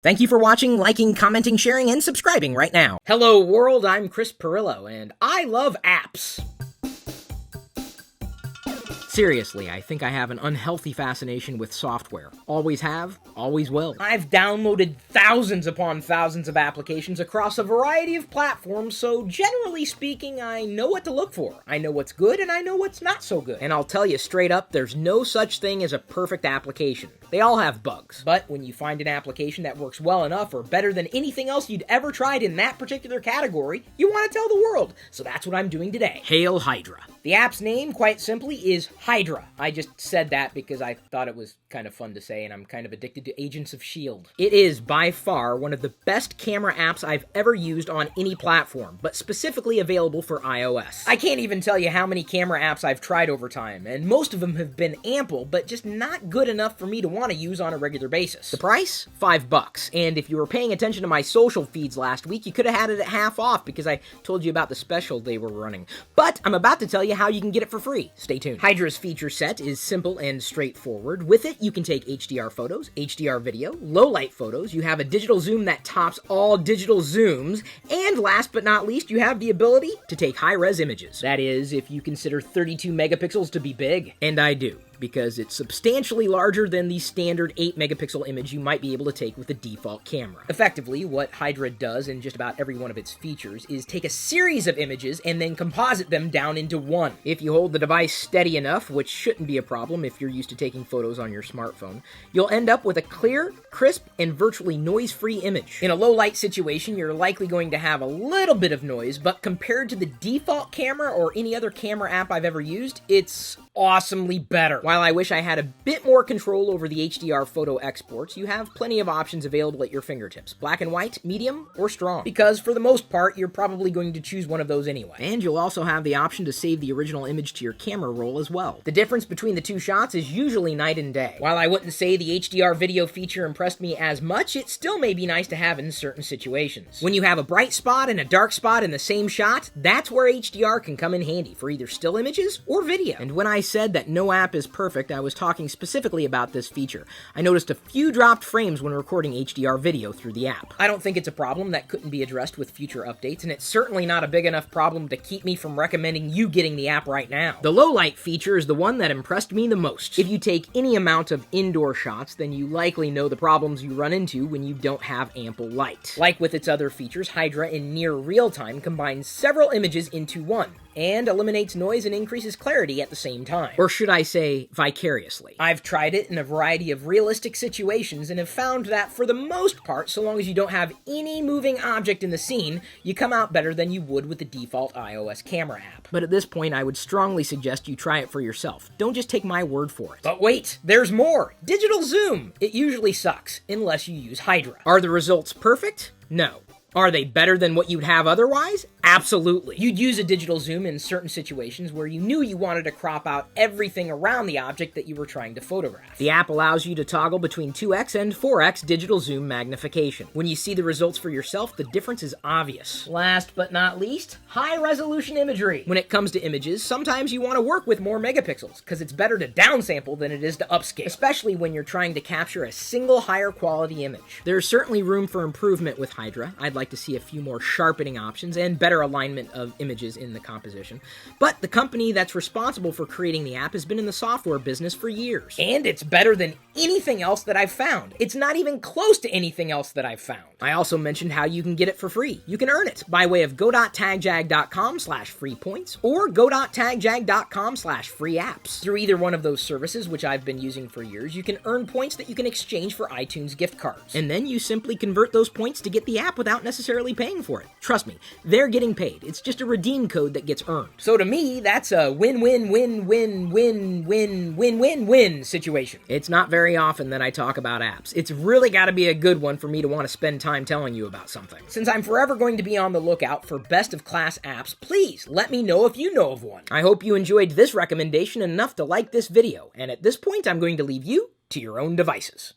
Thank you for watching, liking, commenting, sharing, and subscribing right now. Hello world, I'm Chris Pirillo, and I love apps. Seriously, I think I have an unhealthy fascination with software. Always have, always will. I've downloaded thousands upon thousands of applications across a variety of platforms, so generally speaking, I know what to look for. I know what's good, and I know what's not so good. And I'll tell you straight up, there's no such thing as a perfect application. They all have bugs. But when you find an application that works well enough or better than anything else you'd ever tried in that particular category, you want to tell the world. So that's what I'm doing today. Hail Hydra. The app's name, quite simply, is Hydra. I just said that because I thought it was kind of fun to say, and I'm kind of addicted to Agents of S.H.I.E.L.D. It is, by far, one of the best camera apps I've ever used on any platform, but specifically available for iOS. I can't even tell you how many camera apps I've tried over time, and most of them have been ample, but just not good enough for me to want to use on a regular basis. The price? $5. And if you were paying attention to my social feeds last week, you could have had it at half off because I told you about the special they were running. But I'm about to tell you how you can get it for free. Stay tuned. Hydra's feature set is simple and straightforward. With it, you can take HDR photos, HDR video, low-light photos, you have a digital zoom that tops all digital zooms, and last but not least, you have the ability to take high-res images. That is, if you consider 32 megapixels to be big. And I do, because it's substantially larger than the standard 8 megapixel image you might be able to take with the default camera. Effectively, what Hydra does in just about every one of its features is take a series of images and then composite them down into one. If you hold the device steady enough, which shouldn't be a problem if you're used to taking photos on your smartphone, you'll end up with a clear, crisp, and virtually noise-free image. In a low-light situation, you're likely going to have a little bit of noise, but compared to the default camera or any other camera app I've ever used, it's awesomely better. While I wish I had a bit more control over the HDR photo exports, you have plenty of options available at your fingertips. Black and white, medium, or strong. Because for the most part, you're probably going to choose one of those anyway. And you'll also have the option to save the original image to your camera roll as well. The difference between the two shots is usually night and day. While I wouldn't say the HDR video feature impressed me as much, it still may be nice to have in certain situations. When you have a bright spot and a dark spot in the same shot, that's where HDR can come in handy for either still images or video. And when I said that no app is perfect, I was talking specifically about this feature. I noticed a few dropped frames when recording HDR video through the app. I don't think it's a problem that couldn't be addressed with future updates, and it's certainly not a big enough problem to keep me from recommending you getting the app right now. The low light feature is the one that impressed me the most. If you take any amount of indoor shots, then you likely know the problems you run into when you don't have ample light. Like with its other features, Hydra in near real time combines several images into one, and eliminates noise and increases clarity at the same time. Or should I say, vicariously. I've tried it in a variety of realistic situations and have found that for the most part, so long as you don't have any moving object in the scene, you come out better than you would with the default iOS camera app. But at this point, I would strongly suggest you try it for yourself. Don't just take my word for it. But wait, there's more! Digital zoom! It usually sucks, unless you use Hydra. Are the results perfect? No. Are they better than what you'd have otherwise? Absolutely. You'd use a digital zoom in certain situations where you knew you wanted to crop out everything around the object that you were trying to photograph. The app allows you to toggle between 2x and 4x digital zoom magnification. When you see the results for yourself, the difference is obvious. Last but not least, high-resolution imagery. When it comes to images, sometimes you want to work with more megapixels, because it's better to downsample than it is to upscale, especially when you're trying to capture a single higher quality image. There's certainly room for improvement with Hydra. I'd like to see a few more sharpening options and better alignment of images in the composition. But the company that's responsible for creating the app has been in the software business for years. And it's better than anything else that I've found. It's not even close to anything else that I've found. I also mentioned how you can get it for free. You can earn it by way of go.tagjag.com/free points or go.tagjag.com/free apps. Through either one of those services, which I've been using for years, you can earn points that you can exchange for iTunes gift cards. And then you simply convert those points to get the app without necessarily paying for it. Trust me, they're getting paid. It's just a redeem code that gets earned. So to me, that's a win-win-win-win-win-win-win-win situation. It's not very often that I talk about apps. It's really got to be a good one for me to want to spend time telling you about something. Since I'm forever going to be on the lookout for best-of-class apps, please let me know if you know of one. I hope you enjoyed this recommendation enough to like this video, and at this point, I'm going to leave you to your own devices.